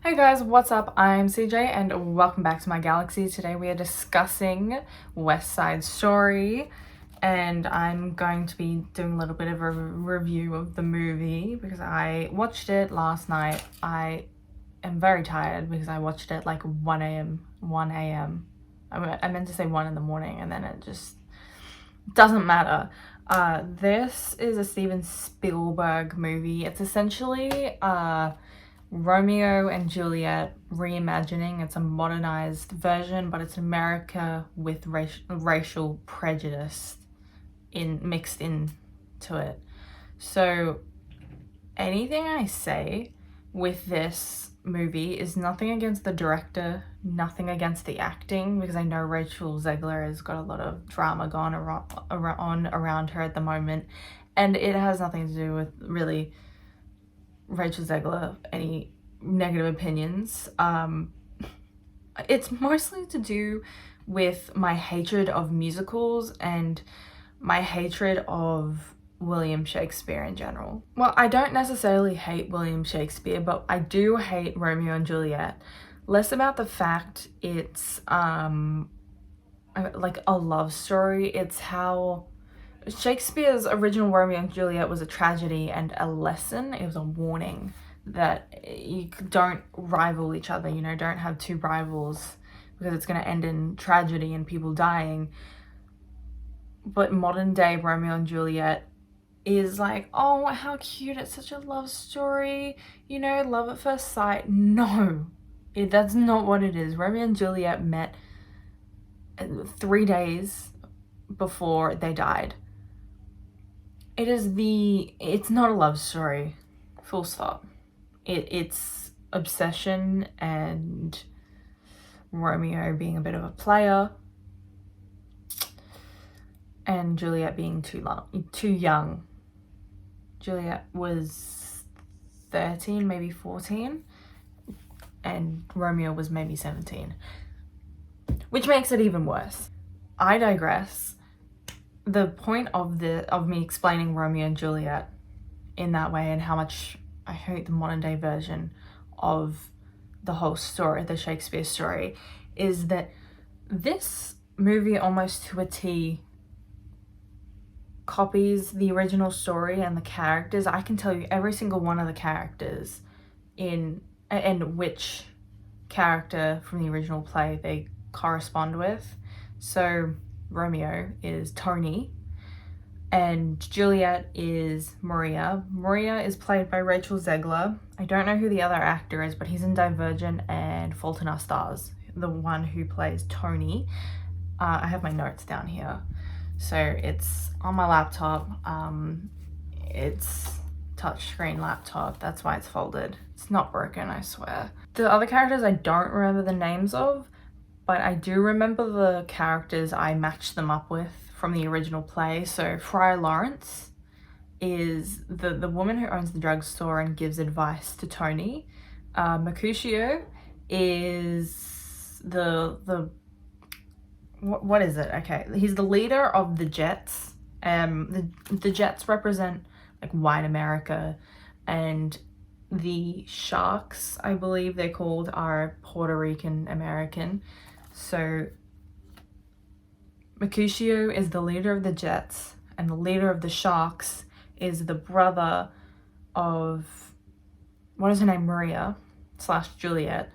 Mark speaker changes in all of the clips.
Speaker 1: Hey guys, what's up? I'm CJ and welcome back to my galaxy. Today we are discussing West Side Story and I'm going to be doing a little bit of a review of the movie because I watched it last night. I am very tired because I watched it like 1 a.m. I meant to say 1 in the morning and then it just doesn't matter. This is a Steven Spielberg movie. It's essentially Romeo and Juliet reimagining. It's a modernized version, but it's America with racial prejudice mixed into it. So anything I say with this movie is nothing against the director, nothing against the acting, because I know Rachel Zegler has got a lot of drama going around her at the moment, and it has nothing to do with really Rachel Zegler, any negative opinions. It's mostly to do with my hatred of musicals and my hatred of William Shakespeare in general. Well, I don't necessarily hate William Shakespeare, but I do hate Romeo and Juliet. Less about the fact it's like a love story, it's how Shakespeare's original Romeo and Juliet was a tragedy and a lesson. It was a warning that you don't rival each other, you know, don't have two rivals because it's going to end in tragedy and people dying. But modern day Romeo and Juliet is like, oh, how cute, it's such a love story, you know, love at first sight. No, that's not what it is. Romeo and Juliet met 3 days before they died. It's not a love story, full stop. It's obsession and Romeo being a bit of a player and Juliet being too young. Juliet was 13, maybe 14, and Romeo was maybe 17, which makes it even worse. I digress. The point of me explaining Romeo and Juliet in that way and how much I hate the modern day version of the whole story, the Shakespeare story, is that this movie almost to a T copies the original story and the characters. I can tell you every single one of the characters and which character from the original play they correspond with. So Romeo is Tony and Juliet is Maria. Maria is played by Rachel Zegler. I don't know who the other actor is, but he's in Divergent and Fault in Our Stars, the one who plays Tony. I have my notes down here. So it's on my laptop. It's touchscreen laptop. That's why it's folded. It's not broken, I swear. The other characters I don't remember the names of, but I do remember the characters I matched them up with from the original play. So Friar Lawrence is the woman who owns the drugstore and gives advice to Tony. Mercutio is what is it? Okay, he's the leader of the Jets. The Jets represent like white America, and the Sharks, I believe they're called, are Puerto Rican American. So Mercutio is the leader of the Jets, and the leader of the Sharks is the brother of, what is her name, Maria / Juliet,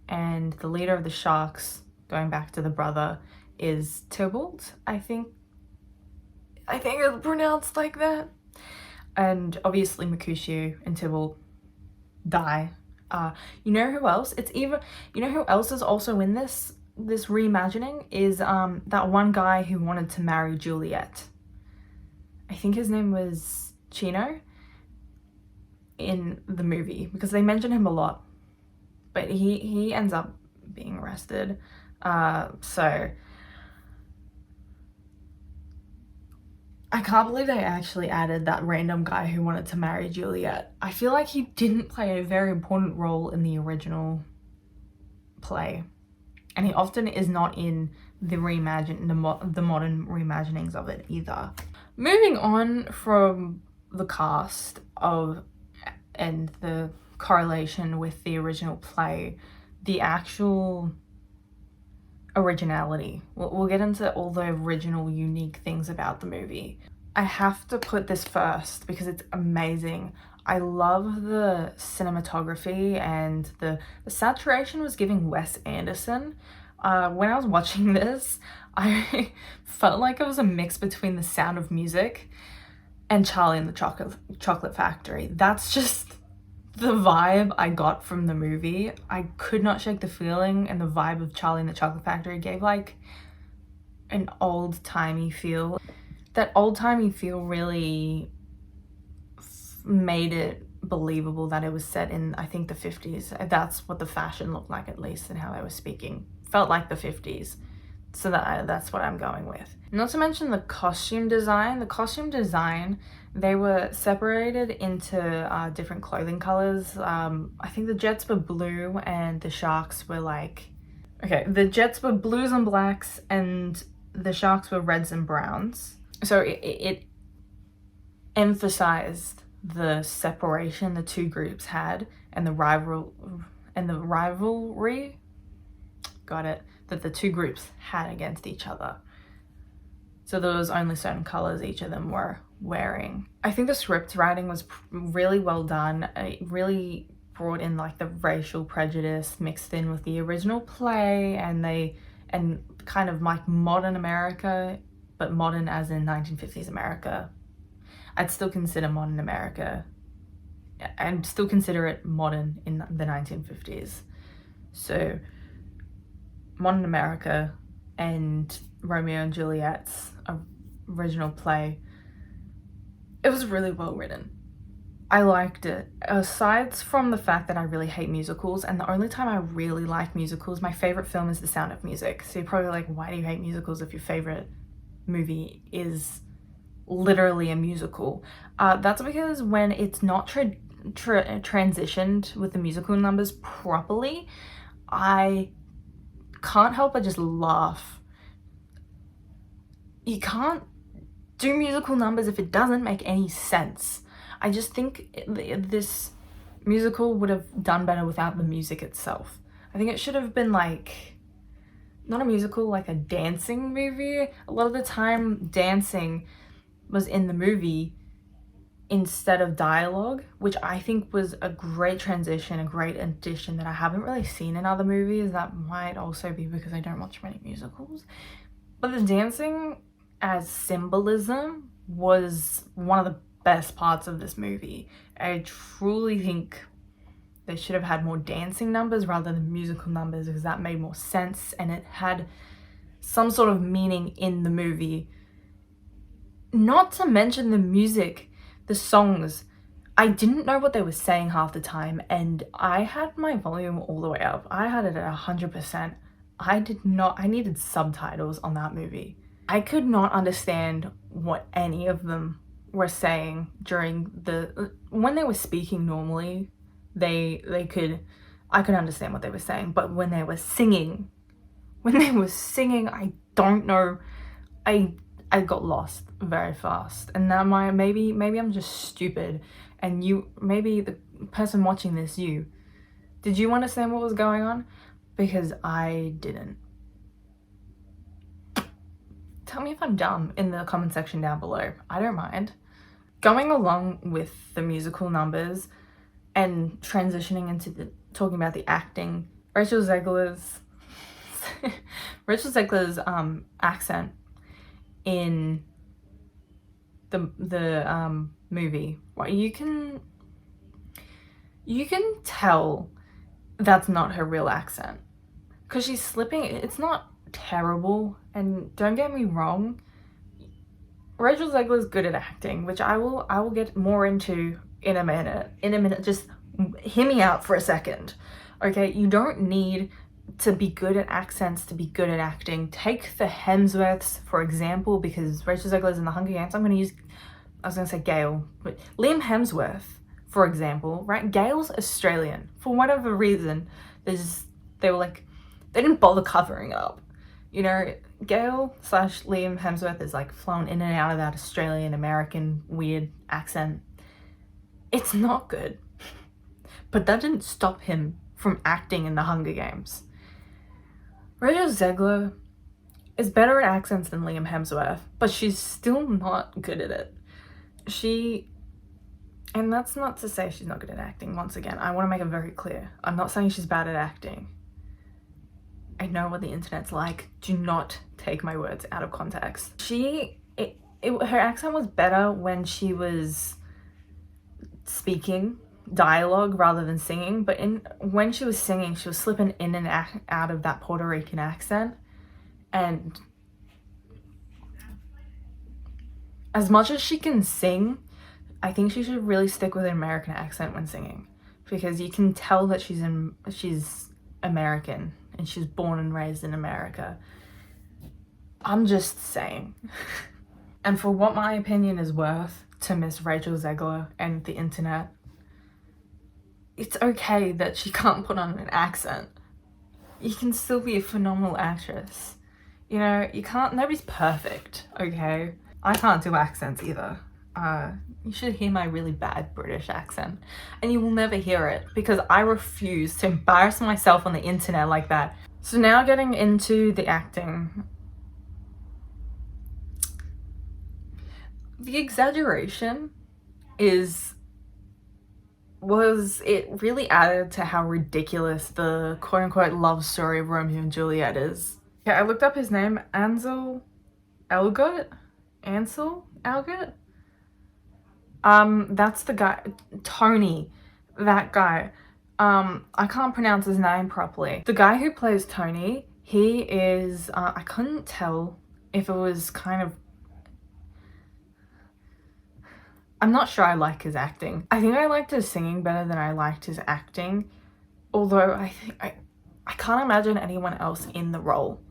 Speaker 1: and the leader of the Sharks, going back to the brother, is Tybalt. I think it's pronounced like that. And obviously Mercutio and Tybalt die. You know who else? You know who else is also in this reimagining is that one guy who wanted to marry Juliet. I think his name was Chino in the movie because they mention him a lot, but he ends up being arrested. So I can't believe they actually added that random guy who wanted to marry Juliet. I feel like he didn't play a very important role in the original play. And he often is not in the modern reimaginings of it either. Moving on from the cast and the correlation with the original play, the actual originality. We'll get into all the original unique things about the movie. I have to put this first because it's amazing. I love the cinematography, and the saturation was giving Wes Anderson. When I was watching this, I felt like it was a mix between The Sound of Music and Charlie and the Chocolate Factory. That's just the vibe I got from the movie. I could not shake the feeling, and the vibe of Charlie and the Chocolate Factory gave like an old-timey feel. That old-timey feel really made it believable that it was set in, I think, the 50s. That's what the fashion looked like, at least, and how they were speaking. Felt like the 50s. So that's what I'm going with. Not to mention the costume design. The costume design, they were separated into different clothing colors. I think the Jets were blue and the Sharks were like... Okay, the Jets were blues and blacks and the Sharks were reds and browns. So it emphasized the separation the two groups had, and the rivalry, got it, that the two groups had against each other. So there was only certain colors each of them were wearing. I think the script writing was really well done. It really brought in like the racial prejudice mixed in with the original play, and kind of like modern America, but modern as in 1950s America. I'd still consider modern America, I'd still consider it modern in the 1950s. So modern America and Romeo and Juliet's original play, it was really well written. I liked it. Aside from the fact that I really hate musicals, and the only time I really like musicals, my favorite film is The Sound of Music. So you're probably like, why do you hate musicals if your favorite movie is literally a musical? That's because when it's not transitioned with the musical numbers properly, I can't help but just laugh. You can't do musical numbers if it doesn't make any sense. I just think this musical would have done better without the music itself. I think it should have been like, not a musical, like a dancing movie. A lot of the time dancing was in the movie instead of dialogue, which I think was a great transition, a great addition that I haven't really seen in other movies. That might also be because I don't watch many musicals. But the dancing as symbolism was one of the best parts of this movie. I truly think they should have had more dancing numbers rather than musical numbers, because that made more sense and it had some sort of meaning in the movie. Not to mention the music, the songs. I didn't know what they were saying half the time, and I had my volume all the way up. I had it at 100%. I needed subtitles on that movie. I could not understand what any of them were saying when they were speaking normally. I could understand what they were saying, but when they were singing, I don't know, I got lost very fast. And that maybe I'm just stupid, and maybe the person watching this, did you understand what was going on? Because I didn't. Tell me if I'm dumb in the comment section down below. I don't mind. Going along with the musical numbers and transitioning into talking about the acting, Rachel Zegler's accent in the movie, well, you can tell that's not her real accent, because she's slipping. It's not terrible, and don't get me wrong, Rachel Zegler's good at acting, which I will get more into in a minute. Just hear me out for a second, okay? You don't need to be good at accents to be good at acting. Take the Hemsworths, for example, because Rachel Zegler's in the Hunger Games. I was gonna say Gale, but Liam Hemsworth, for example, right? Gale's Australian. For whatever reason, they didn't bother covering it up. You know, Gale/Liam Hemsworth is like flown in and out of that Australian American weird accent. It's not good. but that didn't stop him from acting in the Hunger Games. Rachel Zegler is better at accents than Liam Hemsworth, but she's still not good at it. And that's not to say she's not good at acting. Once again, I want to make it very clear. I'm not saying she's bad at acting. I know what the internet's like. Do not take my words out of context. Her accent was better when she was speaking dialogue rather than singing, but when she was singing, she was slipping in and out of that Puerto Rican accent. And as much as she can sing, I think she should really stick with an American accent when singing, because you can tell that she's American and she's born and raised in America. I'm just saying. And for what my opinion is worth to Miss Rachel Zegler and the internet, it's okay that she can't put on an accent. You can still be a phenomenal actress. You know, nobody's perfect, okay? I can't do accents either. You should hear my really bad British accent, and you will never hear it because I refuse to embarrass myself on the internet like that. So now getting into the acting. The exaggeration it really added to how ridiculous the quote-unquote love story of Romeo and Juliet is. Yeah, I looked up his name, Ansel Elgort? That's the guy, Tony, that guy. I can't pronounce his name properly. The guy who plays Tony, he is, I couldn't tell if it was kind of, I'm not sure I like his acting. I think I liked his singing better than I liked his acting, although I can't imagine anyone else in the role.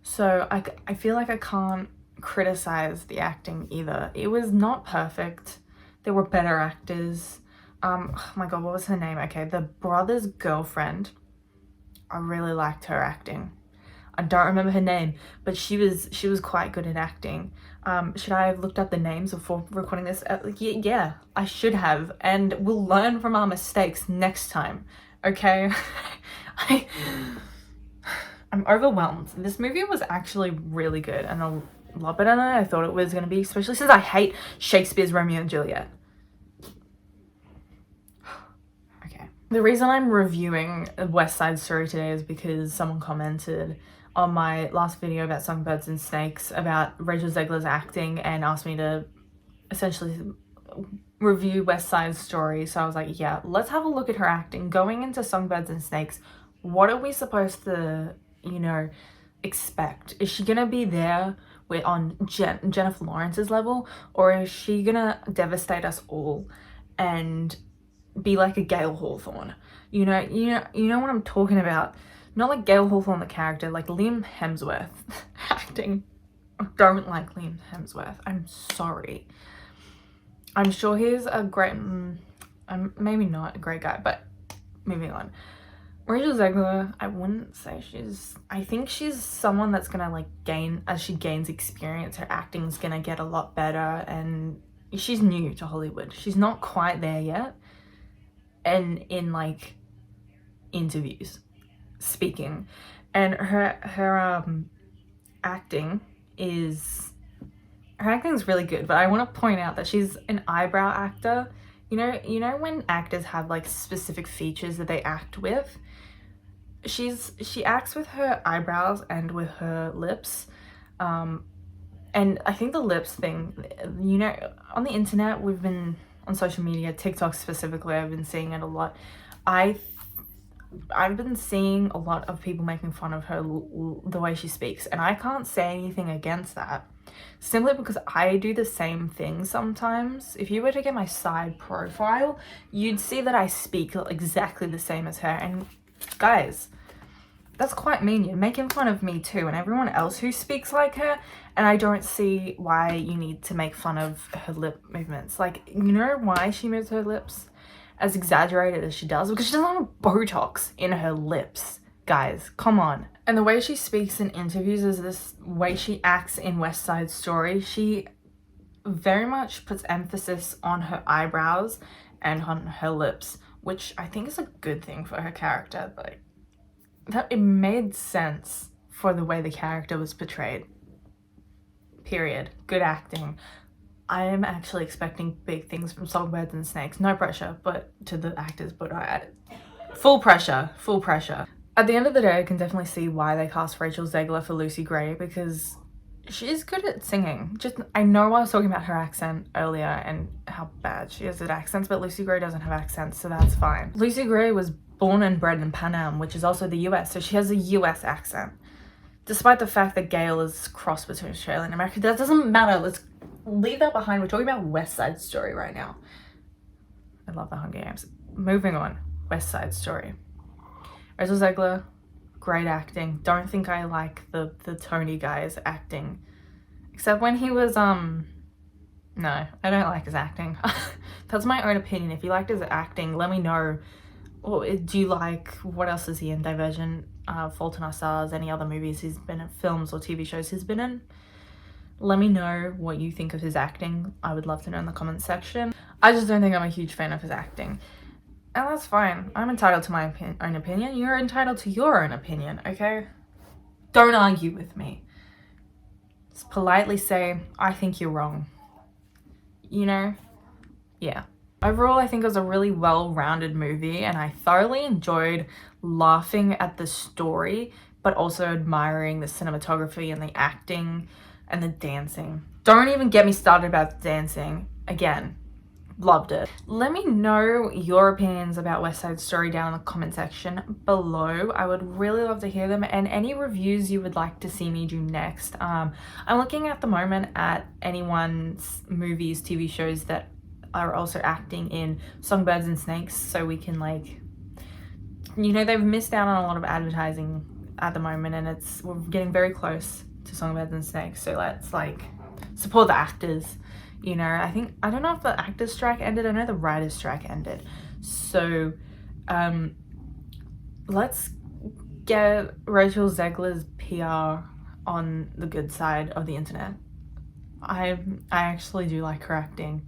Speaker 1: So I feel like I can't criticize the acting either. It was not perfect. There were better actors. Oh my god, what was her name? Okay, the brother's girlfriend. I really liked her acting. I don't remember her name, but she was quite good at acting. Should I have looked up the names before recording this? Yeah, I should have, and we'll learn from our mistakes next time, okay? I'm overwhelmed. This movie was actually really good and a lot better than I thought it was going to be, especially since I hate Shakespeare's Romeo and Juliet. Okay. The reason I'm reviewing West Side Story today is because someone commented on my last video about Songbirds and Snakes about Rachel Zegler's acting and asked me to essentially review West Side Story. So I was like, yeah, let's have a look at her acting. Going into Songbirds and Snakes, what are we supposed to, you know, expect? Is she gonna be there on Jennifer Lawrence's level, or is she gonna devastate us all and be like a Gale Hawthorne? You know what I'm talking about. Not like Gale Hawthorne the character, like Liam Hemsworth acting. I don't like Liam Hemsworth. I'm sorry. I'm sure he's a great, maybe not a great guy, but moving on. Rachel Zegler, I wouldn't say I think she's someone that's gonna like as she gains experience, her acting's gonna get a lot better, and she's new to Hollywood. She's not quite there yet. And in like interviews, speaking, and her acting is really good, but I want to point out that she's an eyebrow actor. You know when actors have like specific features that they act with, she acts with her eyebrows and with her lips, and I think the lips thing, you know, on the internet, we've been on social media, TikTok specifically, I've been seeing it a lot. I've been seeing a lot of people making fun of her, the way she speaks, and I can't say anything against that, simply because I do the same thing sometimes. If you were to get my side profile, you'd see that I speak exactly the same as her, and guys, that's quite mean. You're making fun of me too, and everyone else who speaks like her, and I don't see why you need to make fun of her lip movements. Like, you know why she moves her lips as exaggerated as she does? Because she doesn't have Botox in her lips, guys, come on. And the way she speaks in interviews is this way she acts in West Side Story. She very much puts emphasis on her eyebrows and on her lips which I think is a good thing for her character. Like, that it made sense for the way the character was portrayed. Period. Good acting. I am actually expecting big things from Songbirds and Snakes. No pressure, but to the actors, but full pressure, full pressure. At the end of the day, I can definitely see why they cast Rachel Zegler for Lucy Gray, because she's good at singing. I know I was talking about her accent earlier and how bad she is at accents, but Lucy Gray doesn't have accents, so that's fine. Lucy Gray was born and bred in Pan Am, which is also the US, so she has a US accent. Despite the fact that Gail is cross between Australia and America, that doesn't matter. Let's leave that behind. We're talking about West Side Story right now. I love the Hunger Games. Moving on, West Side Story. Rachel Zegler, great acting. Don't think I like the Tony guy's acting. Except when he was, no, I don't like his acting. That's my own opinion. If you liked his acting, let me know. Or do you like, what else is he in? Divergent, Fault in Our Stars, any other movies he's been in, films or TV shows he's been in? Let me know what you think of his acting. I would love to know in the comments section. I just don't think I'm a huge fan of his acting. And that's fine. I'm entitled to my own opinion. You're entitled to your own opinion, okay? Don't argue with me. Just politely say, I think you're wrong. You know? Yeah. Overall, I think it was a really well-rounded movie, and I thoroughly enjoyed laughing at the story, but also admiring the cinematography and the acting and the dancing. Don't even get me started about the dancing. Again, loved it. Let me know your opinions about West Side Story down in the comment section below. I would really love to hear them, and any reviews you would like to see me do next. I'm looking at the moment at anyone's movies, TV shows that are also acting in Songbirds and Snakes, so we can, like, you know, they've missed out on a lot of advertising at the moment, and we're getting very close to Songbirds and Snakes, so let's, like, support the actors. You know, I don't know if the actors strike ended. I know the writers strike ended, so let's get Rachel Zegler's PR on the good side of the internet. I actually do like her acting,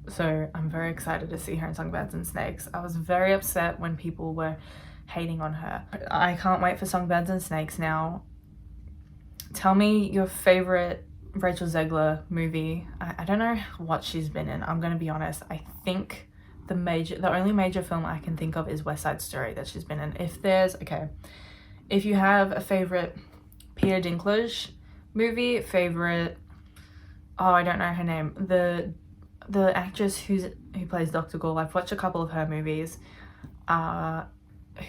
Speaker 1: so I'm very excited to see her in Songbirds and Snakes. I was very upset when people were hating on her. I can't wait for Songbirds and Snakes now. Tell me your favorite Rachel Zegler movie. I don't know what she's been in. I'm gonna be honest. I think the only major film I can think of is West Side Story that she's been in. If you have a favorite Peter Dinklage movie, favorite, oh, I don't know her name, the actress who plays Dr. Gall, I've watched a couple of her movies.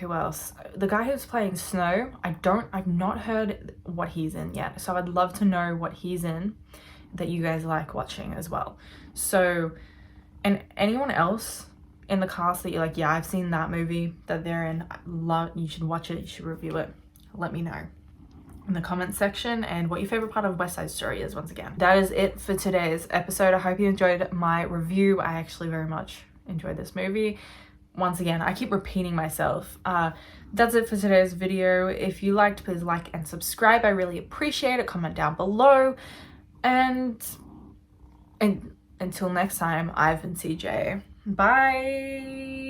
Speaker 1: Who else? The guy who's playing Snow, I've not heard what he's in yet, so I'd love to know what he's in that you guys like watching as well. So, and anyone else in the cast that you're like, yeah, I've seen that movie that they're in, you should watch it, you should review it, let me know in the comments section, and what your favorite part of West Side Story is. Once again, that is it for today's episode. I hope you enjoyed my review. I actually very much enjoyed this movie. Once again, I keep repeating myself. That's it for today's video. If you liked, please like and subscribe. I really appreciate it. Comment down below. And until next time, I've been CJ. Bye.